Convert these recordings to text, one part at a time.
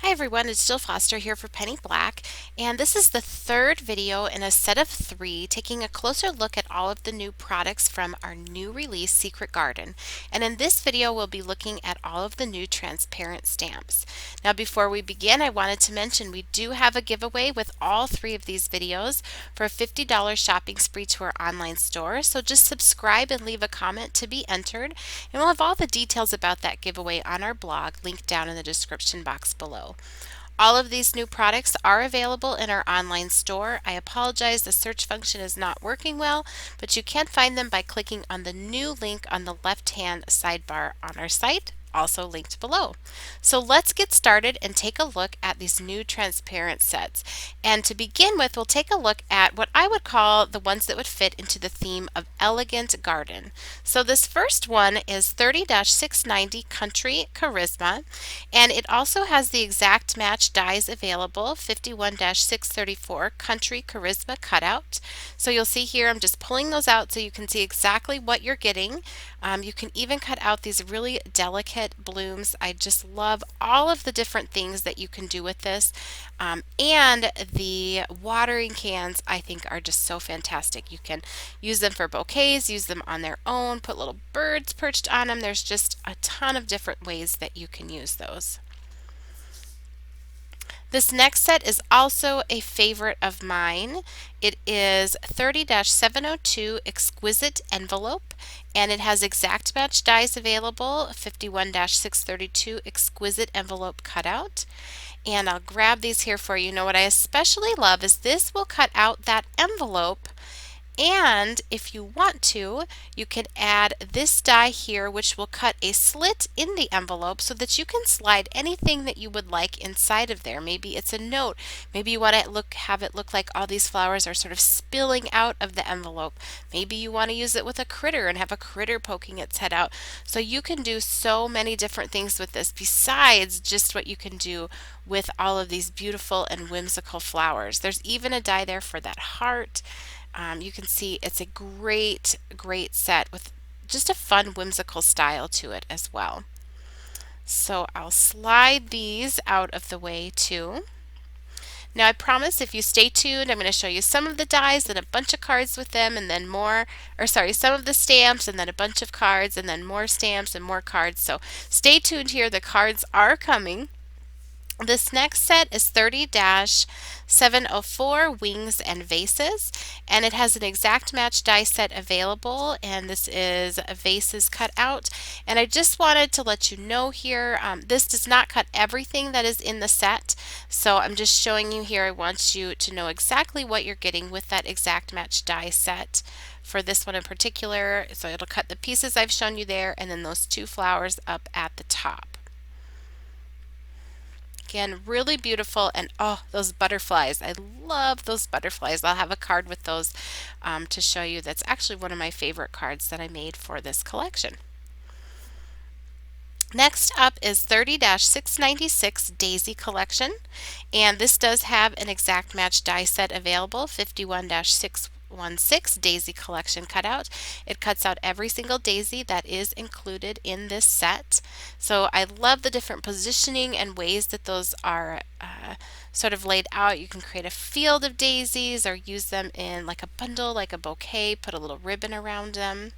Hi everyone, it's Jill Foster here for Penny Black, and this is the third video in a set of three taking a closer look at all of the new products from our new release Secret Garden. And in this video we'll be looking at all of the new transparent stamps. Now before we begin, I wanted to mention we do have a giveaway with all three of these videos for a $50 shopping spree to our online store, so just subscribe and leave a comment to be entered, and we'll have all the details about that giveaway on our blog linked down in the description box below. All of these new products are available in our online store. I apologize, the search function is not working well, but you can find them by clicking on the new link on the left-hand sidebar on our site, also linked below. So let's get started and take a look at these new transparent sets. And to begin with, we'll take a look at what I would call the ones that would fit into the theme of elegant garden. So this first one is 30-690 Country Charisma, and it also has the exact match dies available, 51-634 Country Charisma cutout. So you'll see here I'm just pulling those out so you can see exactly what you're getting. You can even cut out these really delicate blooms. I just love all of the different things that you can do with this. And the watering cans I think are just so fantastic. You can use them for bouquets, use them on their own, put little birds perched on them. There's just a ton of different ways that you can use those. This next set is also a favorite of mine. It is 30-702 Exquisite Envelope, and it has exact match dies available, 51-632 Exquisite Envelope cutout. And I'll grab these here for you. Now what I especially love is this will cut out that envelope, and if you want to, you can add this die here which will cut a slit in the envelope so that you can slide anything that you would like inside of there. Maybe it's a note. Maybe you want to have it look like all these flowers are sort of spilling out of the envelope. Maybe you want to use it with a critter and have a critter poking its head out. So you can do so many different things with this besides just what you can do with all of these beautiful and whimsical flowers. There's even a die there for that heart. You can see it's a great set with just a fun whimsical style to it as well. So I'll slide these out of the way too. Now I promise if you stay tuned, I'm going to show you some of the dies and a bunch of cards with them, and then more, or sorry, some of the stamps and then a bunch of cards and then more stamps and more cards. So stay tuned here, the cards are coming. This next set is 30-704 Wings and Vases, and it has an exact match die set available, and this is vases cut out. And I just wanted to let you know here, this does not cut everything that is in the set, so I'm just showing you here. I want you to know exactly what you're getting with that exact match die set for this one in particular. So it'll cut the pieces I've shown you there and then those two flowers up at the top. Again, really beautiful, and oh, those butterflies. I love those butterflies. I'll have a card with those to show you. That's actually one of my favorite cards that I made for this collection. Next up is 30-696 Daisy Collection, and this does have an exact match die set available, 51-616 Daisy Collection cutout. It cuts out every single daisy that is included in this set. So I love the different positioning and ways that those are sort of laid out. You can create a field of daisies or use them in like a bundle, like a bouquet, put a little ribbon around them.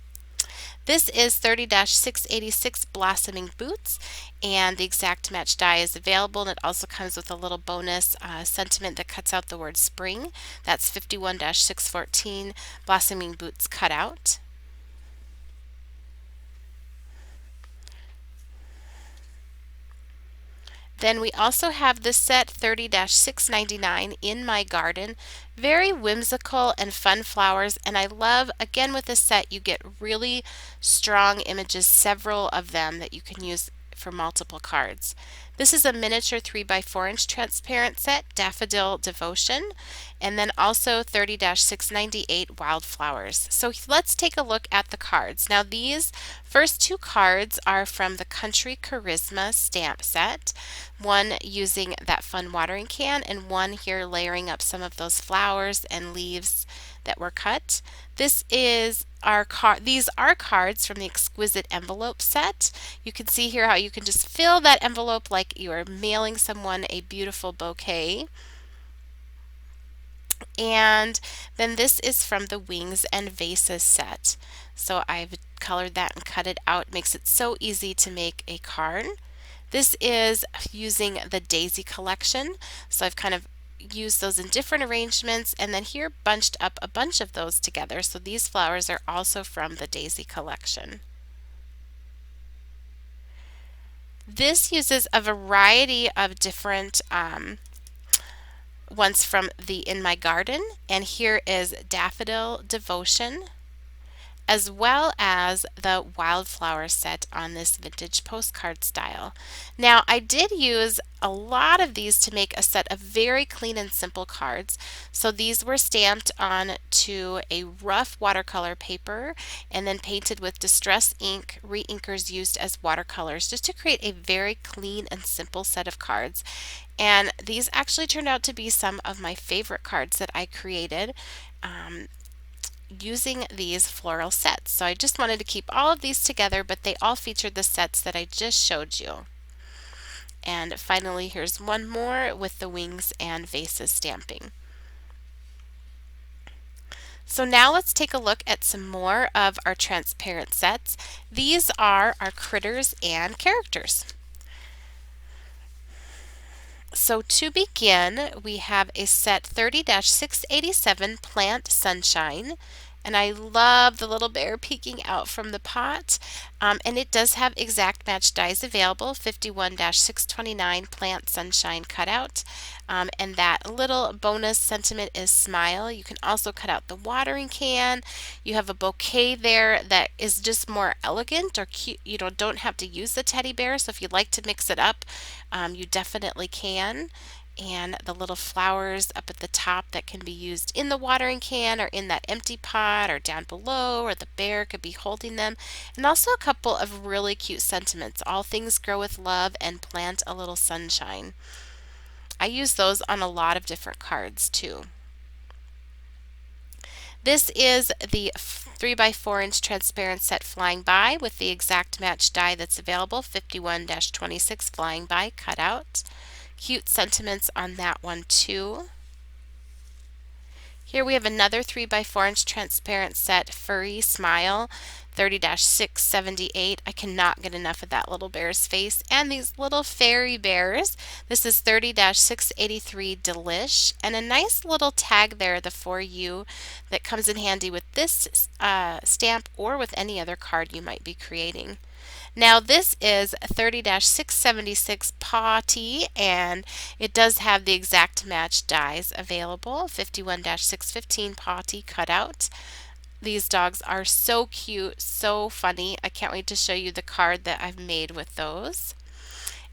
This is 30-686 Blossoming Boots, and the exact match die is available, and it also comes with a little bonus sentiment that cuts out the word spring. That's 51-614 Blossoming Boots cutout. Then we also have this set 30-699 In My Garden. Very whimsical and fun flowers, and I love, again with this set, you get really strong images, several of them that you can use for multiple cards. This is a miniature 3x4" transparent set, Daffodil Devotion, and then also 30-698 Wildflowers. So let's take a look at the cards. Now these first two cards are from the Country Charisma stamp set, one using that fun watering can and one here layering up some of those flowers and leaves that were cut. This is our these are cards from the Exquisite Envelope set. You can see here how you can just fill that envelope like you are mailing someone a beautiful bouquet. And then this is from the Wings and Vases set. So I've colored that and cut it out. It makes it so easy to make a card. This is using the Daisy collection. So I've kind of used those in different arrangements, and then here bunched up a bunch of those together. So these flowers are also from the Daisy collection. This uses a variety of different ones from the In My Garden, and here is Daffodil Devotion, as well as the Wildflower set on this vintage postcard style. Now, I did use a lot of these to make a set of very clean and simple cards. So these were stamped on to a rough watercolor paper and then painted with distress ink. Re-inkers used as watercolors just to create a very clean and simple set of cards. And these actually turned out to be some of my favorite cards that I created using these floral sets. So I just wanted to keep all of these together, but they all featured the sets that I just showed you. And finally, here's one more with the Wings and Vases stamping. So now let's take a look at some more of our transparent sets. These are our critters and characters. So to begin, we have a set 30-687 Plant Sunshine. And I love the little bear peeking out from the pot. And it does have exact match dies available, 51-629 Plant Sunshine cutout. And that little bonus sentiment is smile. You can also cut out the watering can. You have a bouquet there that is just more elegant or cute. You don't have to use the teddy bear. So if you'd like to mix it up, you definitely can. And the little flowers up at the top that can be used in the watering can or in that empty pot or down below, or the bear could be holding them. And also a couple of really cute sentiments. All things grow with love and plant a little sunshine. I use those on a lot of different cards too. This is the 3x4-inch transparent set Flying By with the exact match die that's available, 51-26 Flying By cutout. Cute sentiments on that one too. Here we have another 3x4-inch transparent set Furry Smile, 30-678. I cannot get enough of that little bear's face. And these little fairy bears. This is 30-683 Delish. And a nice little tag there, the For You, that comes in handy with this stamp or with any other card you might be creating. Now this is 30-676 Paw Tea, and it does have the exact match dies available, 51-615 Paw Tea cutout. These dogs are so cute, so funny. I can't wait to show you the card that I've made with those.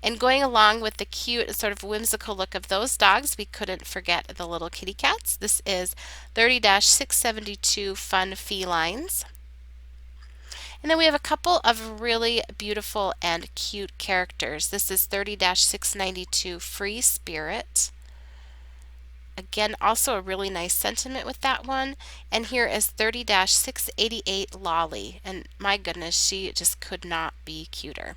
And going along with the cute sort of whimsical look of those dogs, we couldn't forget the little kitty cats. This is 30-672 Fun Felines. And then we have a couple of really beautiful and cute characters. This is 30-692 Free Spirit. Again, also a really nice sentiment with that one. And here is 30-688 Lolly. And my goodness, she just could not be cuter.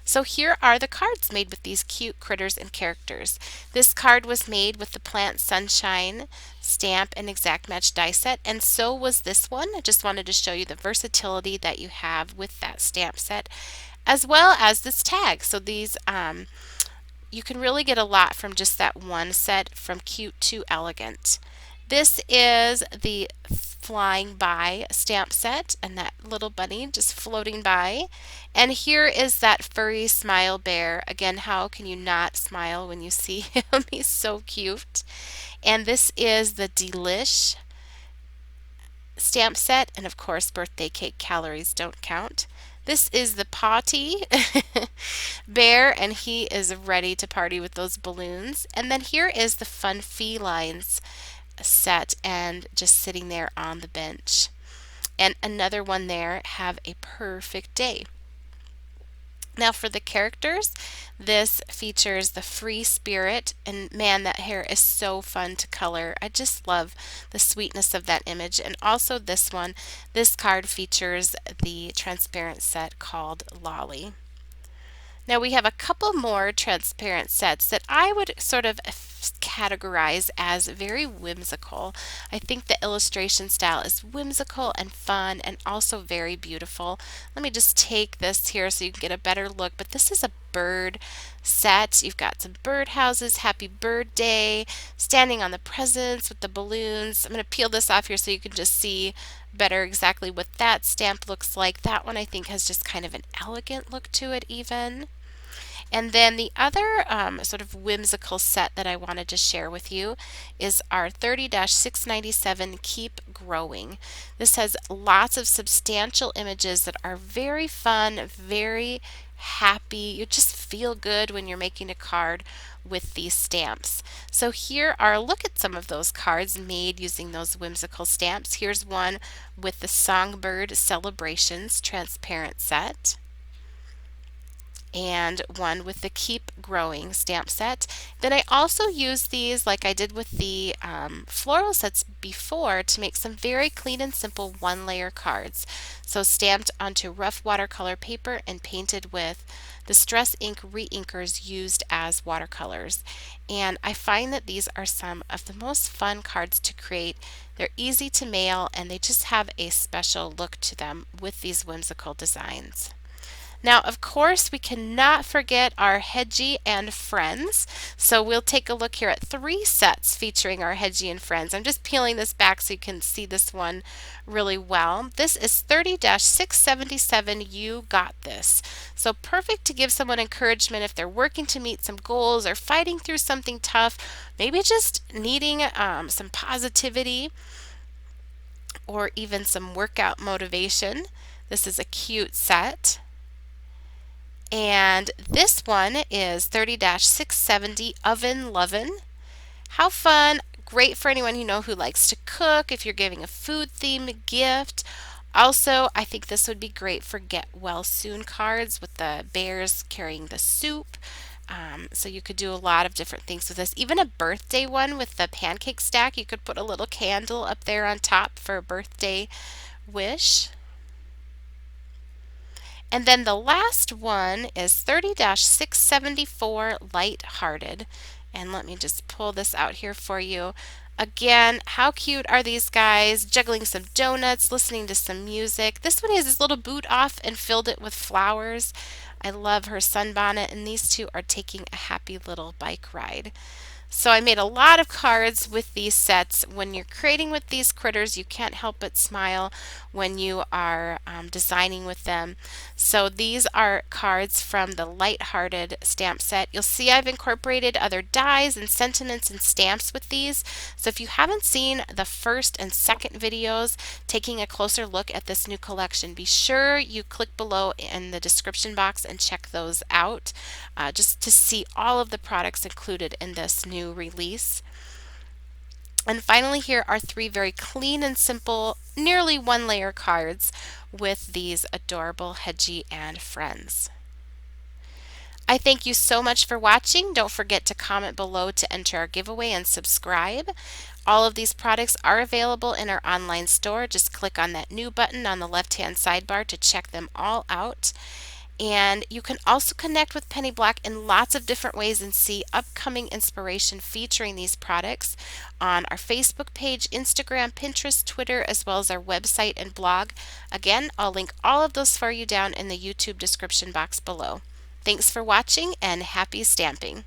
So here are the cards made with these cute critters and characters. This card was made with the Plant Sunshine stamp and exact match die set, and so was this one. I just wanted to show you the versatility that you have with that stamp set, as well as this tag. So these you can really get a lot from just that one set, from cute to elegant. This is the Flying By stamp set, and that little bunny just floating by. And here is that furry smile bear. Again, how can you not smile when you see him? He's so cute. And this is the Delish stamp set, and of course birthday cake calories don't count. This is the Potty bear, and he is ready to party with those balloons. And then here is the Fun Felines set, and just sitting there on the bench. And another one there, Have a Perfect Day. Now for the characters, this features the free spirit, and man, that hair is so fun to color. I just love the sweetness of that image. And also this one, this card features the transparent set called Lolly. Now we have a couple more transparent sets that I would sort of categorize as very whimsical. I think the illustration style is whimsical and fun and also very beautiful. Let me just take this here so you can get a better look, but this is a bird set. You've got some bird houses, happy birthday, standing on the presents with the balloons. I'm going to peel this off here so you can just see better exactly what that stamp looks like. That one I think has just kind of an elegant look to it even. And then the other sort of whimsical set that I wanted to share with you is our 30-697 Keep Growing. This has lots of substantial images that are very fun, very happy. You just feel good when you're making a card with these stamps. So here are a look at some of those cards made using those whimsical stamps. Here's one with the Songbird Celebrations transparent set, and one with the Keep Growing stamp set. Then I also use these, like I did with the floral sets before, to make some very clean and simple one-layer cards. So stamped onto rough watercolor paper and painted with Distress ink re-inkers used as watercolors. And I find that these are some of the most fun cards to create. They're easy to mail and they just have a special look to them with these whimsical designs. Now, of course, we cannot forget our Hedgie and Friends. So we'll take a look here at 3 sets featuring our Hedgie and Friends. I'm just peeling this back so you can see this one really well. This is 30-677 You Got This. So perfect to give someone encouragement if they're working to meet some goals or fighting through something tough, maybe just needing some positivity or even some workout motivation. This is a cute set. And this one is 30-670 Oven Lovin'. How fun! Great for anyone who likes to cook, if you're giving a food themed gift. Also, I think this would be great for get well soon cards with the bears carrying the soup. So you could do a lot of different things with this. Even a birthday one with the pancake stack. You could put a little candle up there on top for a birthday wish. And then the last one is 30-674 Lighthearted. And let me just pull this out here for you. Again, how cute are these guys? Juggling some donuts, listening to some music. This one has his little boot off and filled it with flowers. I love her sunbonnet, and these two are taking a happy little bike ride. So I made a lot of cards with these sets. When you're creating with these critters, you can't help but smile when you are designing with them. So these are cards from the Lighthearted stamp set. You'll see I've incorporated other dies and sentiments and stamps with these. So if you haven't seen the first and second videos taking a closer look at this new collection, be sure you click below in the description box and check those out just to see all of the products included in this new release. And finally, here are 3 very clean and simple, nearly one-layer cards with these adorable Hedgie and Friends. I thank you so much for watching. Don't forget to comment below to enter our giveaway and subscribe. All of these products are available in our online store. Just click on that new button on the left-hand sidebar to check them all out. And you can also connect with Penny Black in lots of different ways and see upcoming inspiration featuring these products on our Facebook page, Instagram, Pinterest, Twitter, as well as our website and blog. Again, I'll link all of those for you down in the YouTube description box below. Thanks for watching and happy stamping!